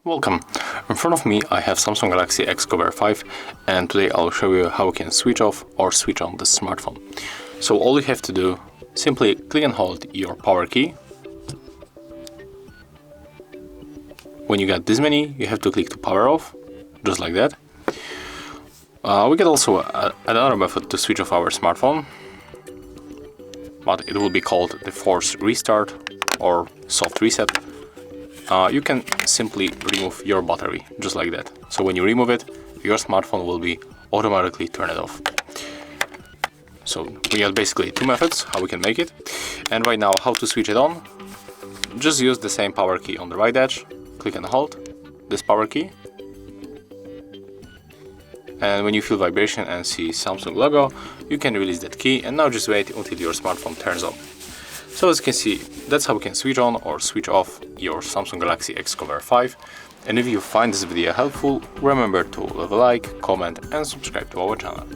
Welcome. In front of me I have Samsung Galaxy XCover 5, and today I'll show you how you can switch off or switch on the smartphone. So all you have to do, simply click and hold your power key. When you got this many, you have to click to power off, just like that. We get also another method to switch off our smartphone, but it will be called the force restart or soft reset. You can simply remove your battery, just like that. So when you remove it, your smartphone will be automatically turned off. So we have basically two methods how we can make it. And right now, how to switch it on? Just use the same power key on the right edge, click and hold this power key. And when you feel vibration and see Samsung logo, you can release that key, and now just wait until your smartphone turns on. So as you can see, that's how we can switch on or switch off your Samsung Galaxy XCover 5. And if you find this video helpful, remember to leave a like, comment and subscribe to our channel.